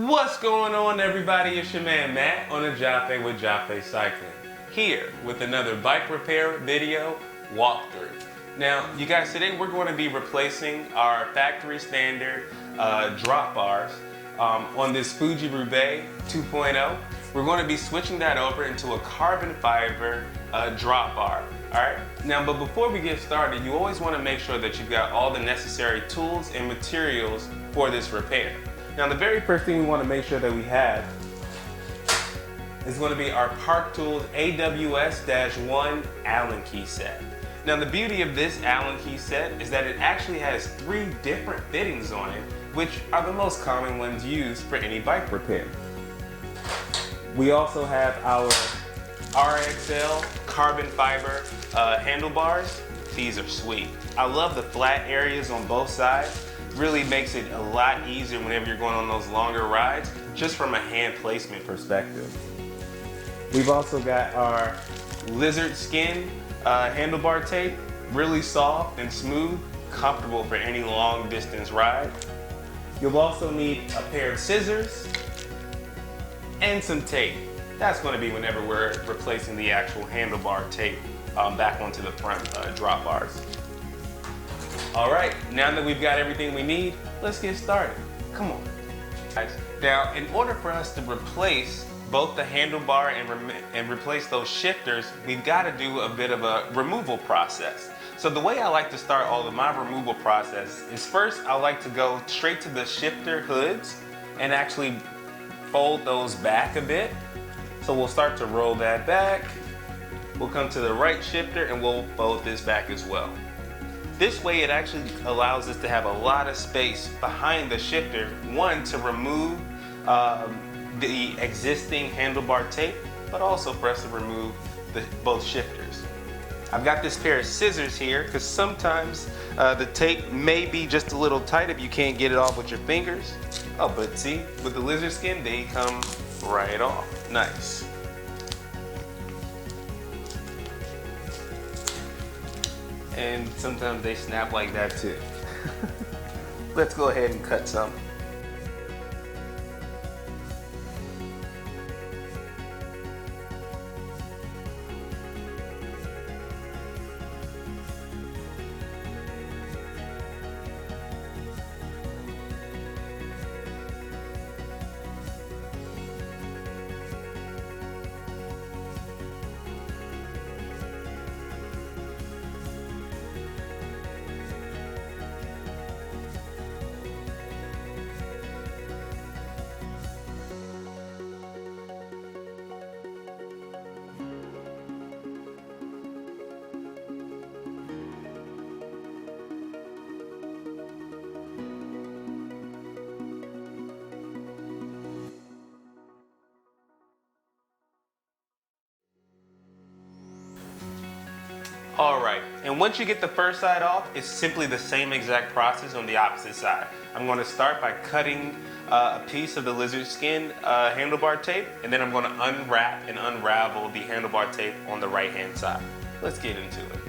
What's going on, everybody? It's your man Matt on a Jaffe with Jaffe Cycling, here with another bike repair video walkthrough. Now, you guys, today we're going to be replacing our factory standard drop bars on this Fuji Roubaix 2.0. We're going to be switching that over into a carbon fiber drop bar. Alright, now but before we get started, you always want to make sure that you've got all the necessary tools and materials for this repair. Now the very first thing we want to make sure that we have is going to be our Park Tools AWS-1 Allen key set. Now the beauty of this Allen key set is that it actually has 3 different fittings on it, which are the most common ones used for any bike repair. We also have our RXL carbon fiber handlebars. These are sweet. I love the flat areas on both sides. Really makes it a lot easier whenever you're going on those longer rides, just from a hand placement perspective. We've also got our lizard skin handlebar tape, really soft and smooth, comfortable for any long distance ride. You'll also need a pair of scissors and some tape. That's going to be whenever we're replacing the actual handlebar tape back onto the front drop bars. All right, now that we've got everything we need, let's get started. Come on. Now, in order for us to replace both the handlebar and replace those shifters, we've got to do a bit of a removal process. So the way I like to start all of my removal process is first I like to go straight to the shifter hoods and actually fold those back a bit. So we'll start to roll that back. We'll come to the right shifter and we'll fold this back as well. This way it actually allows us to have a lot of space behind the shifter, one, to remove the existing handlebar tape, but also for us to remove both shifters. I've got this pair of scissors here because sometimes the tape may be just a little tight if you can't get it off with your fingers. Oh, but see, with the lizard skin, they come right off. Nice. And sometimes they snap like that too. Let's go ahead and cut some. All right, and once you get the first side off, it's simply the same exact process on the opposite side. I'm going to start by cutting a piece of the lizard skin handlebar tape, and then I'm going to unwrap and unravel the handlebar tape on the right hand side. Let's get into it.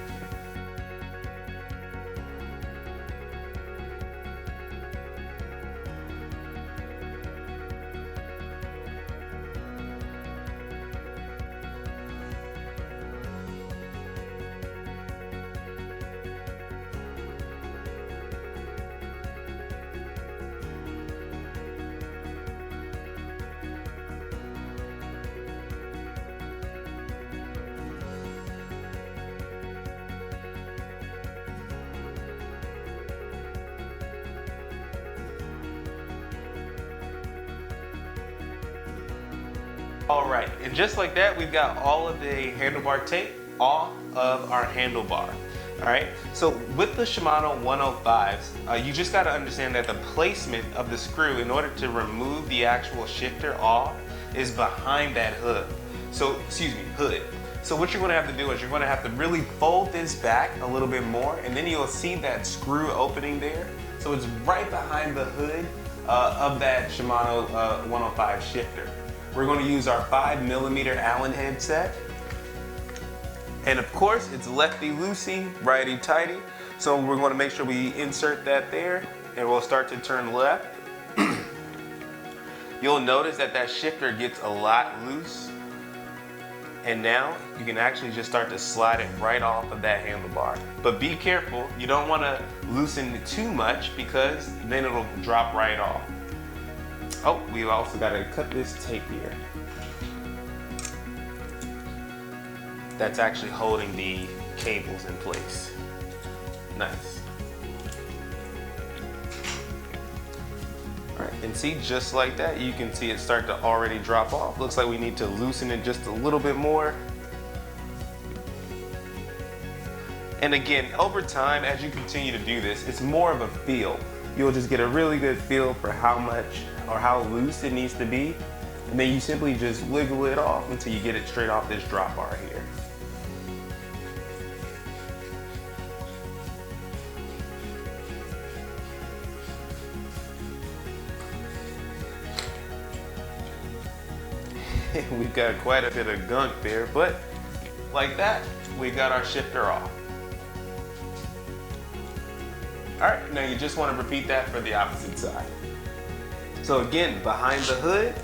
All right, and just like that, we've got all of the handlebar tape off of our handlebar. All right, so with the Shimano 105s, you just got to understand that the placement of the screw in order to remove the actual shifter off is behind that hood. So, hood. So what you're going to have to do is you're going to have to really fold this back a little bit more, and then you'll see that screw opening there. So it's right behind the hood of that Shimano 105 shifter. We're going to use our 5mm Allen head set. And of course, it's lefty-loosey, righty-tighty. So we're going to make sure we insert that there, and we'll start to turn left. you'll notice that that shifter gets a lot loose. And now you can actually just start to slide it right off of that handlebar. But be careful, you don't want to loosen it too much because then it'll drop right off. Oh, we've also got to cut this tape here. That's actually holding the cables in place. Nice. All right, and see, just like that, you can see it start to already drop off. Looks like we need to loosen it just a little bit more. And again, over time, as you continue to do this, it's more of a feel. You'll just get a really good feel for how much or how loose it needs to be. And then you simply just wiggle it off until you get it straight off this drop bar here. We've got quite a bit of gunk there, but like that, we got our shifter off. All right, now you just want to repeat that for the opposite side. So again, behind the hood,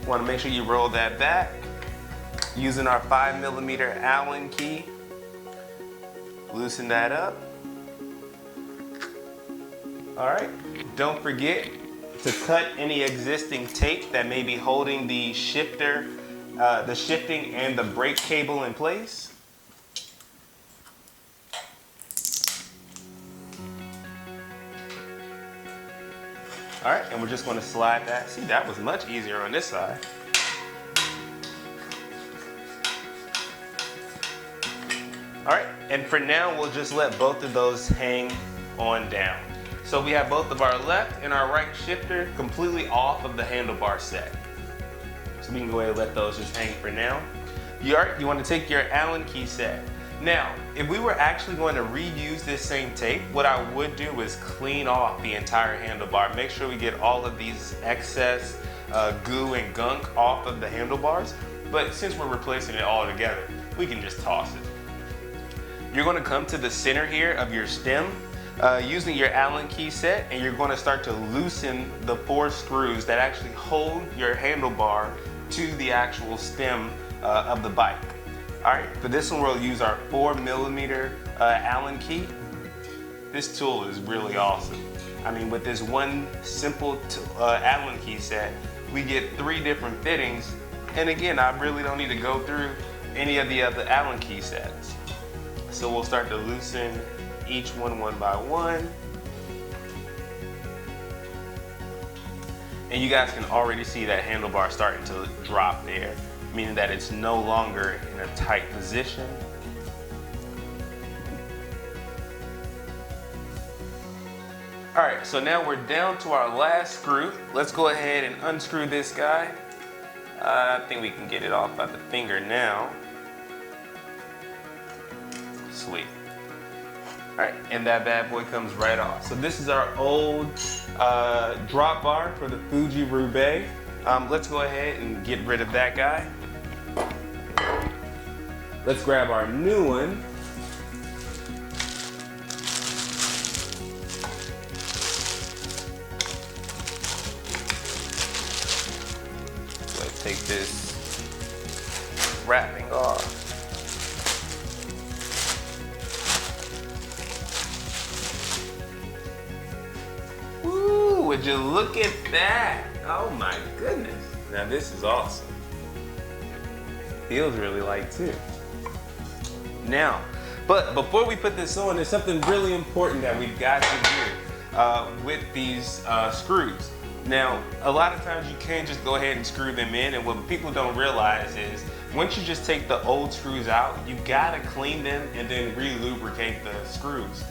want to make sure you roll that back using our 5mm Allen key. Loosen that up. All right, don't forget to cut any existing tape that may be holding the shifter, the shifting and the brake cable in place. All right, and we're just going to slide that. See, that was much easier on this side. All right, and for now, we'll just let both of those hang on down. So we have both of our left and our right shifter completely off of the handlebar set. So we can go ahead and let those just hang for now. You want to take your Allen key set. Now, if we were actually going to reuse this same tape, what I would do is clean off the entire handlebar. Make sure we get all of these excess goo and gunk off of the handlebars. But since we're replacing it all together, we can just toss it. You're going to come to the center here of your stem using your Allen key set, and you're going to start to loosen the 4 screws that actually hold your handlebar to the actual stem of the bike. All right, for this one we'll use our 4mm Allen key. This tool is really awesome. I mean, with this one simple Allen key set, we get 3 different fittings. And again, I really don't need to go through any of the other Allen key sets. So we'll start to loosen each one by one. And you guys can already see that handlebar starting to drop there, meaning that it's no longer in a tight position. All right, so now we're down to our last screw. Let's go ahead and unscrew this guy. I think we can get it off by the finger now. Sweet. All right, and that bad boy comes right off. So this is our old drop bar for the Fuji Roubaix. Let's go ahead and get rid of that guy. Let's grab our new one. Let's take this wrapping off. Ooh, would you look at that? Oh my goodness. Now this is awesome. Feels really light too. Now, but before we put this on, there's something really important that we've got to do with these screws. Now, a lot of times you can't just go ahead and screw them in, and what people don't realize is once you just take the old screws out, you gotta clean them and then re-lubricate the screws.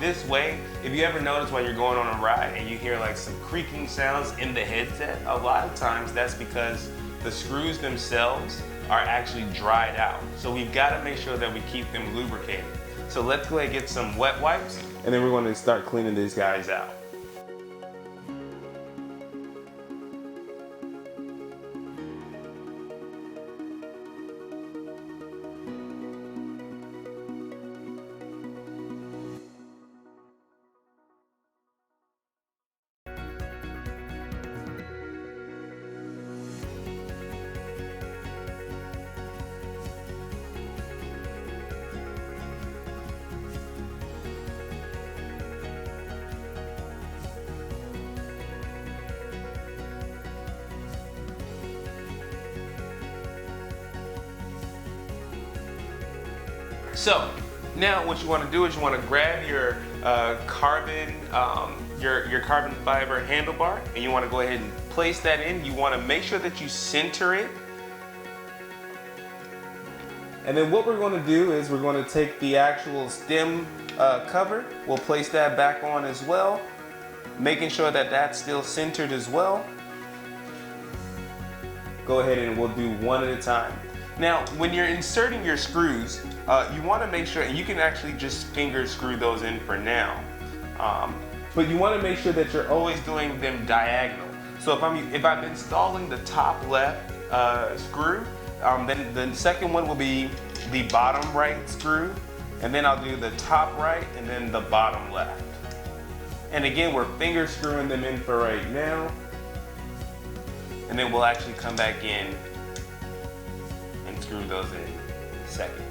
This way, if you ever notice while you're going on a ride and you hear like some creaking sounds in the headset, a lot of times that's because the screws themselves are actually dried out. So we've got to make sure that we keep them lubricated. So let's go ahead and get some wet wipes, and then we're going to start cleaning these guys out. So now what you want to do is you want to grab your carbon fiber handlebar, and you want to go ahead and place that in. You want to make sure that you center it. And then what we're going to do is we're going to take the actual stem cover. We'll place that back on as well, making sure that that's still centered as well. Go ahead and we'll do one at a time. Now, when you're inserting your screws, you want to make sure, and you can actually just finger screw those in for now, but you want to make sure that you're always doing them diagonal. So if I'm installing the top left screw, then the second one will be the bottom right screw, and then I'll do the top right and then the bottom left. And again, we're finger screwing them in for right now, and then we'll actually come back in and screw those in second.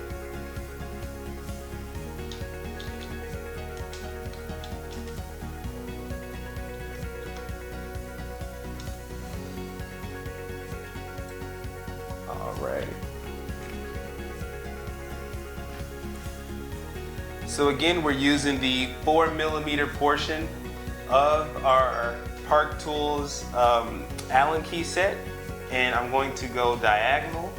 All right. So again, we're using the 4mm portion of our Park Tools Allen key set, and I'm going to go diagonal.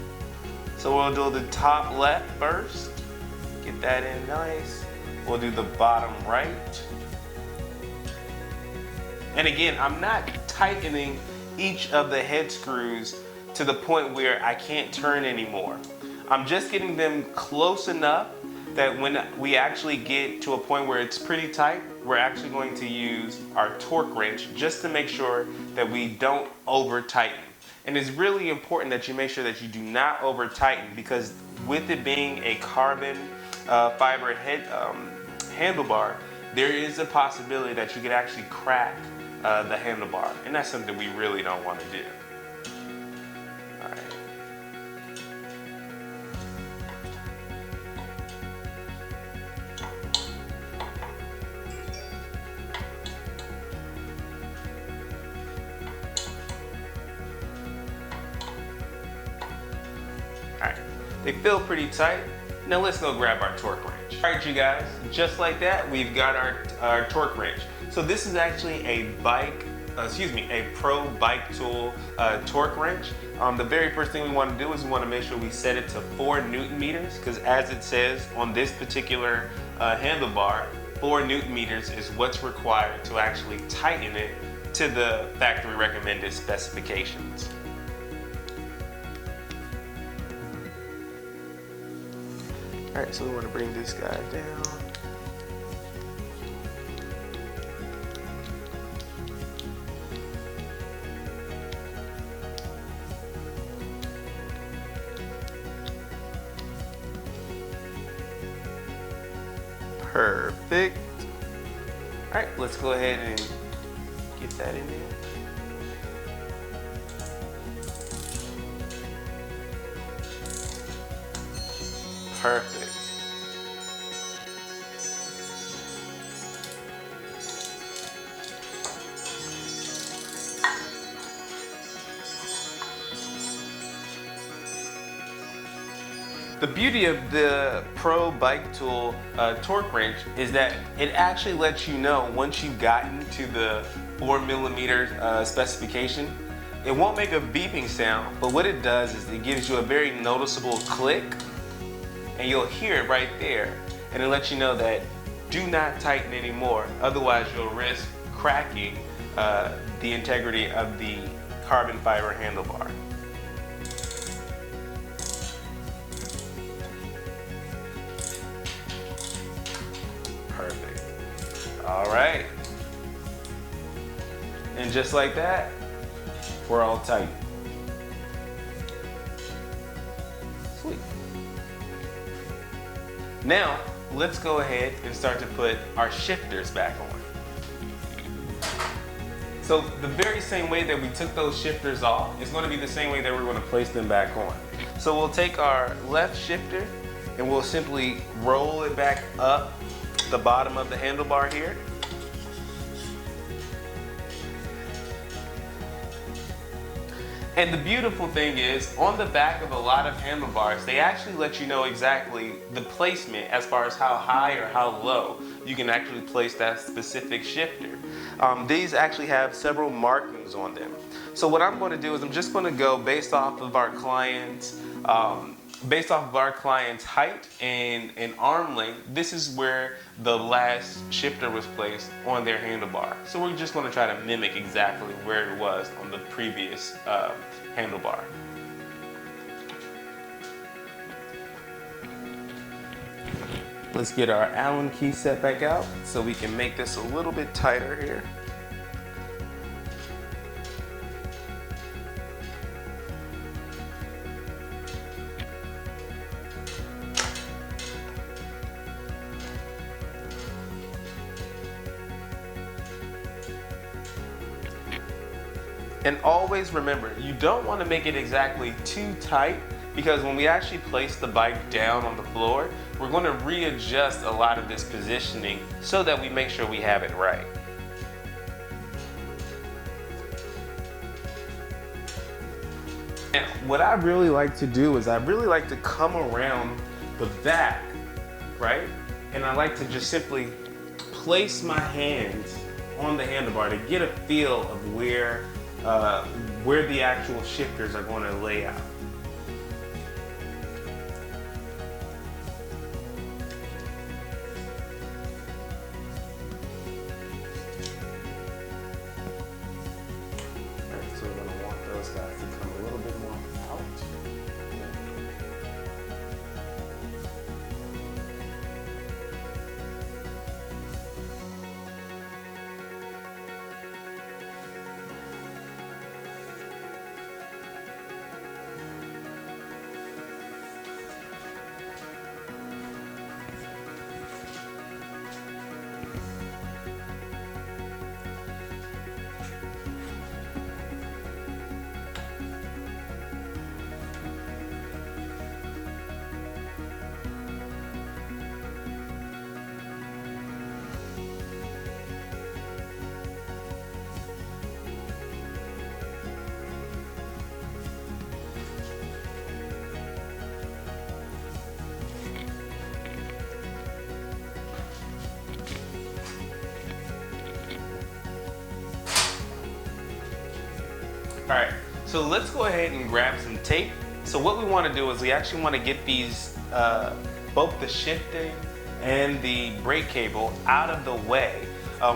So we'll do the top left first, get that in nice. We'll do the bottom right. And again, I'm not tightening each of the head screws to the point where I can't turn anymore. I'm just getting them close enough that when we actually get to a point where it's pretty tight, we're actually going to use our torque wrench just to make sure that we don't over tighten. And it's really important that you make sure that you do not over tighten, because with it being a carbon fiber head handlebar, there is a possibility that you could actually crack the handlebar, and that's something we really don't want to do. All right. Alright, they feel pretty tight. Now let's go grab our torque wrench. Alright you guys, just like that, we've got our torque wrench. So this is actually a Pro Bike Tool torque wrench. The very first thing we want to do is we want to make sure we set it to 4 Newton meters, because as it says on this particular handlebar, 4 Newton meters is what's required to actually tighten it to the factory recommended specifications. Alright, so we want to bring this guy down. Perfect. Alright, let's go ahead and get that in there. Perfect. The beauty of the Pro Bike Tool torque wrench is that it actually lets you know once you've gotten to the 4mm specification. It won't make a beeping sound, but what it does is it gives you a very noticeable click, and you'll hear it right there, and it lets you know that do not tighten anymore, otherwise you'll risk cracking the integrity of the carbon fiber handlebar. Perfect. All right. And just like that, we're all tight. Sweet. Now, let's go ahead and start to put our shifters back on. So the very same way that we took those shifters off is going to be the same way that we're going to place them back on. So we'll take our left shifter and we'll simply roll it back up the bottom of the handlebar here. And the beautiful thing is, on the back of a lot of handlebars, they actually let you know exactly the placement as far as how high or how low you can actually place that specific shifter. These actually have several markings on them. So what I'm going to do is I'm just going to go based off of our client's height and arm length. This is where the last shifter was placed on their handlebar. So we're just going to try to mimic exactly where it was on the previous handlebar. Let's get our Allen key set back out so we can make this a little bit tighter here. And always remember, you don't want to make it exactly too tight, because when we actually place the bike down on the floor, we're going to readjust a lot of this positioning so that we make sure we have it right. And what I really like to do is I really like to come around the back, right? And I like to just simply place my hands on the handlebar to get a feel of where the actual shifters are going to lay out. Alright, so we're going to want those guys to come a little bit more out. Alright, so let's go ahead and grab some tape. So what we want to do is we actually want to get these, both the shifting and the brake cable out of the way.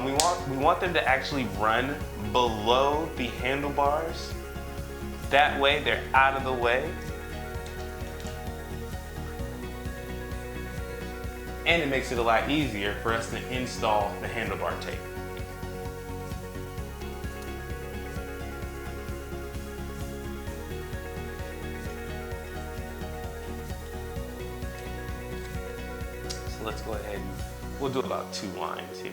We want them to actually run below the handlebars. That way they're out of the way. And it makes it a lot easier for us to install the handlebar tape. So let's go ahead and we'll do about 2 lines here.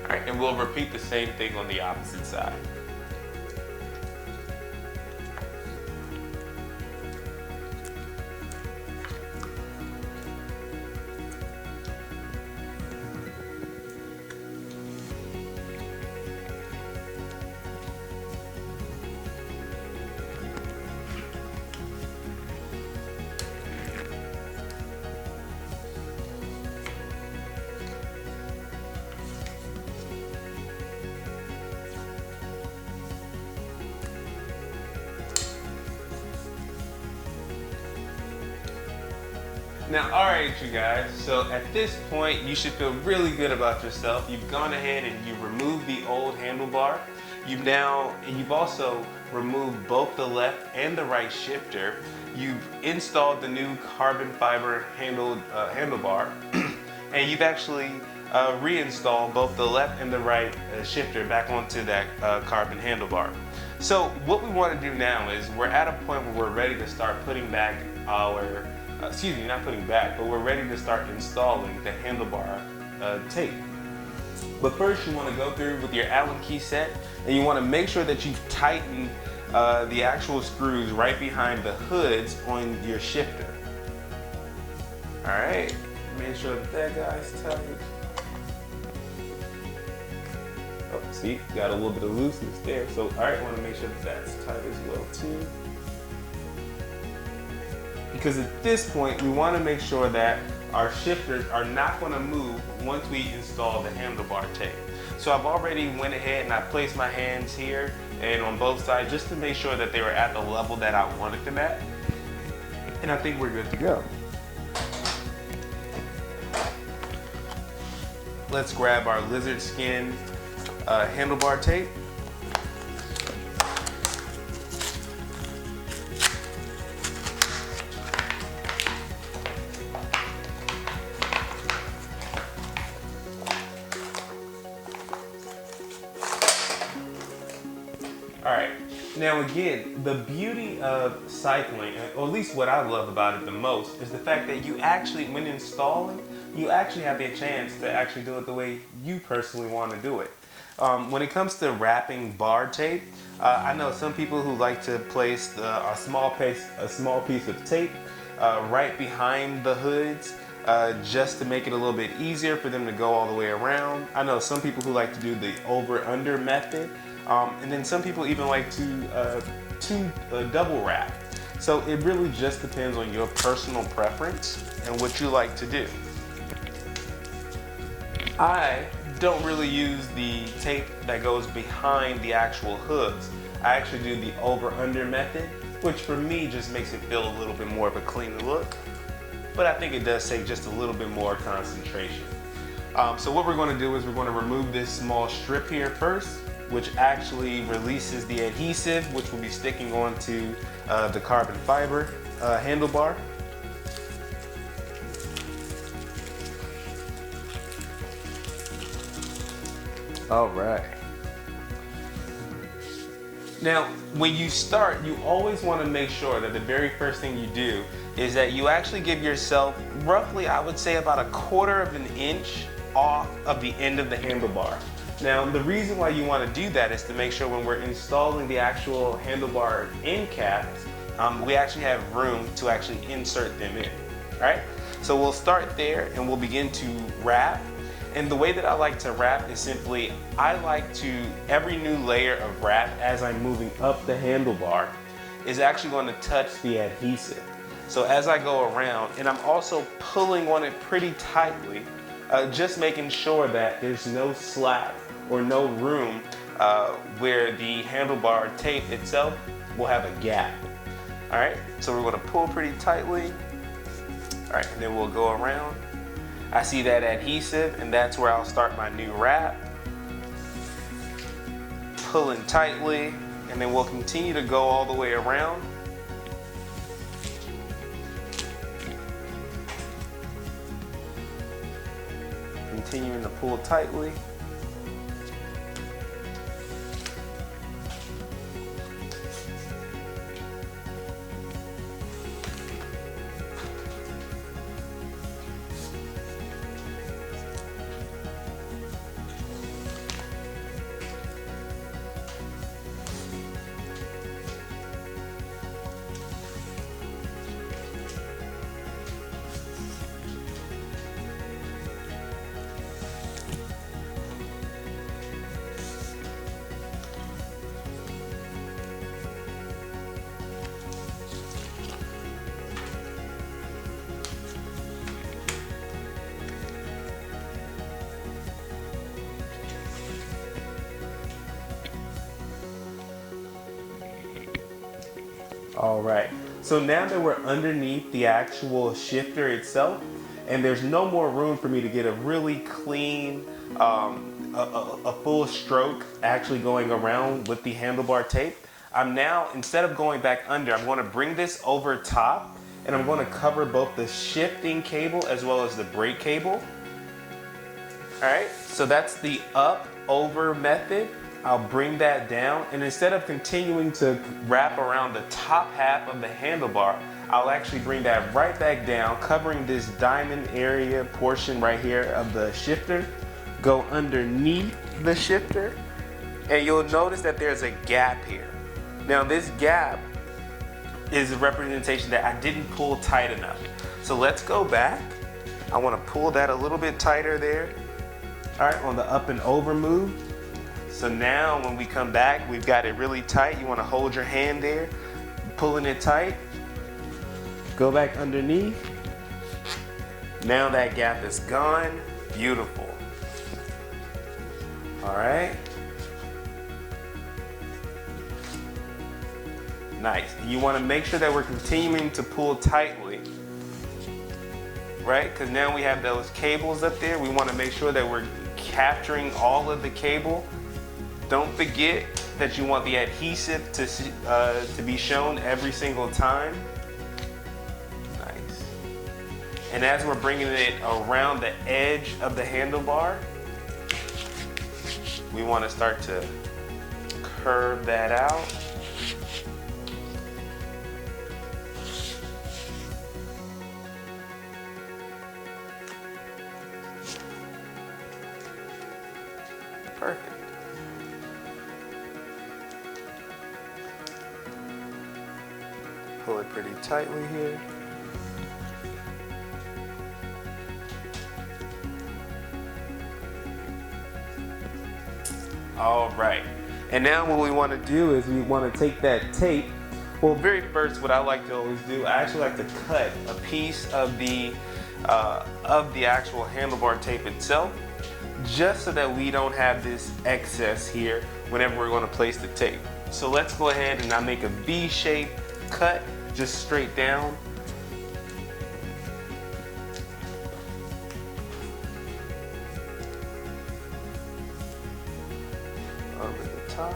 All right, and we'll repeat the same thing on the opposite side. Now, all right, you guys, so at this point, you should feel really good about yourself. You've gone ahead and you've removed the old handlebar. You've also removed both the left and the right shifter. You've installed the new carbon fiber handlebar, and you've actually reinstalled both the left and the right shifter back onto that carbon handlebar. So what we want to do now is we're at a point where we're ready to start putting back our not putting back, but we're ready to start installing the handlebar tape. But first you want to go through with your Allen key set and you want to make sure that you tighten the actual screws right behind the hoods on your shifter. Alright, make sure that guy's tight. Oh, see, got a little bit of looseness there. So, alright, want to make sure that that's tight as well too. Because at this point, we want to make sure that our shifters are not going to move once we install the handlebar tape. So I've already went ahead and I placed my hands here and on both sides just to make sure that they were at the level that I wanted them at. And I think we're good to go. Let's grab our lizard skin handlebar tape. All right, now again, the beauty of cycling, or at least what I love about it the most, is the fact that you actually, when installing, you actually have the chance to actually do it the way you personally want to do it. When it comes to wrapping bar tape, I know some people who like to place a small piece of tape right behind the hoods just to make it a little bit easier for them to go all the way around. I know some people who like to do the over-under method, and then some people even like to double wrap. So it really just depends on your personal preference and what you like to do. I don't really use the tape that goes behind the actual hoods. I actually do the over-under method, which for me just makes it feel a little bit more of a cleaner look. But I think it does take just a little bit more concentration. So what we're going to do is we're going to remove this small strip here first, which actually releases the adhesive, which will be sticking onto the carbon fiber handlebar. All right. Now, when you start, you always want to make sure that the very first thing you do is that you actually give yourself roughly, I would say, about 1/4 of an inch off of the end of the handlebar. Now, the reason why you want to do that is to make sure when we're installing the actual handlebar end caps, we actually have room to actually insert them in. All right? So we'll start there and we'll begin to wrap. And the way that I like to wrap is simply, I like to, every new layer of wrap as I'm moving up the handlebar is actually going to touch the adhesive. So as I go around, and I'm also pulling on it pretty tightly, just making sure that there's no slack or no room where the handlebar tape itself will have a gap. All right, so we're going to pull pretty tightly. All right, and then we'll go around. I see that adhesive, and that's where I'll start my new wrap. Pulling tightly, and then we'll continue to go all the way around. Continuing to pull tightly. All right, So now that we're underneath the actual shifter itself, and there's no more room for me to get a really clean, a full stroke actually going around with the handlebar tape, I'm now, instead of going back under, I'm going to bring this over top, and I'm going to cover both the shifting cable as well as the brake cable. All right, so that's the up over method. I'll bring that down, and instead of continuing to wrap around the top half of the handlebar, I'll actually bring that right back down, covering this diamond area portion right here of the shifter, go underneath the shifter, and you'll notice that there's a gap here. Now this gap is a representation that I didn't pull tight enough. So let's go back. I want to pull that a little bit tighter there. All right, on the up and over move. So now when we come back, we've got it really tight. You want to hold your hand there, pulling it tight. Go back underneath. Now that gap is gone. Beautiful. All right. Nice. You want to make sure that we're continuing to pull tightly, right? Because now we have those cables up there. We want to make sure that we're capturing all of the cable. Don't forget that you want the adhesive to be shown every single time. Nice. And as we're bringing it around the edge of the handlebar, we want to start to curve that out. Perfect. Pull it pretty tightly here. All right. And now what we want to do is we want to take that tape. Well, very first, what I like to always do, I actually like to cut a piece of the actual handlebar tape itself, just so that we don't have this excess here whenever we're going to place the tape. So let's go ahead and I make a V-shaped cut just straight down. Over the top.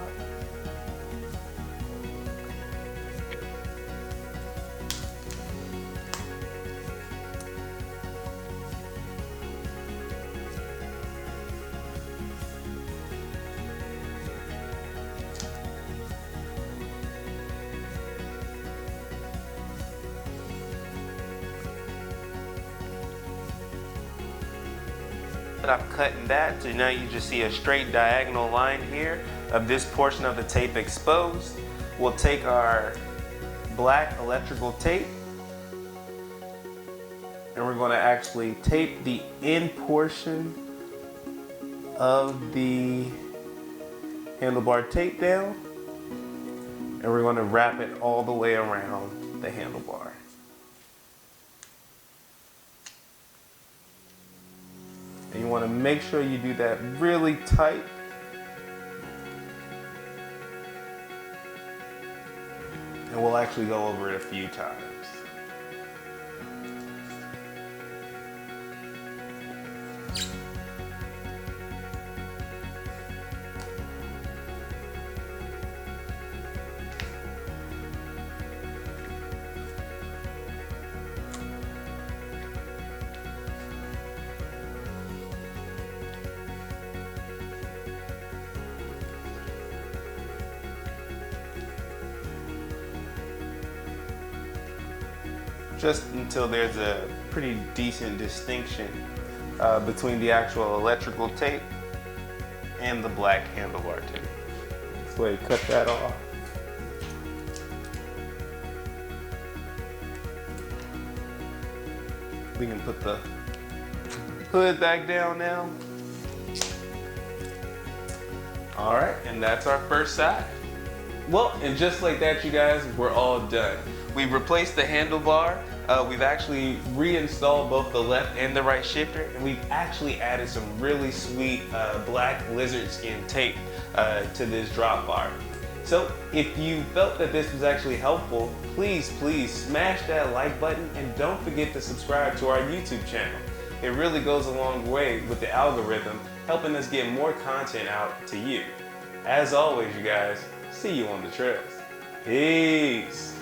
I'm cutting that, so now you just see a straight diagonal line here of this portion of the tape exposed. We'll take our black electrical tape and we're going to actually tape the end portion of the handlebar tape down, and we're going to wrap it all the way around the handlebar. And you want to make sure you do that really tight. And we'll actually go over it a few times. Just until there's a pretty decent distinction between the actual electrical tape and the black handlebar tape. Let's go ahead and cut that off. We can put the hood back down now. All right, and that's our first side. Well, and just like that, you guys, we're all done. We've replaced the handlebar. We've actually reinstalled both the left and the right shifter, and we've actually added some really sweet black lizard skin tape to this drop bar. So if you felt that this was actually helpful, please smash that like button and don't forget to subscribe to our YouTube channel. It really goes a long way with the algorithm, helping us get more content out to you. As always, you guys, see you on the trails. Peace.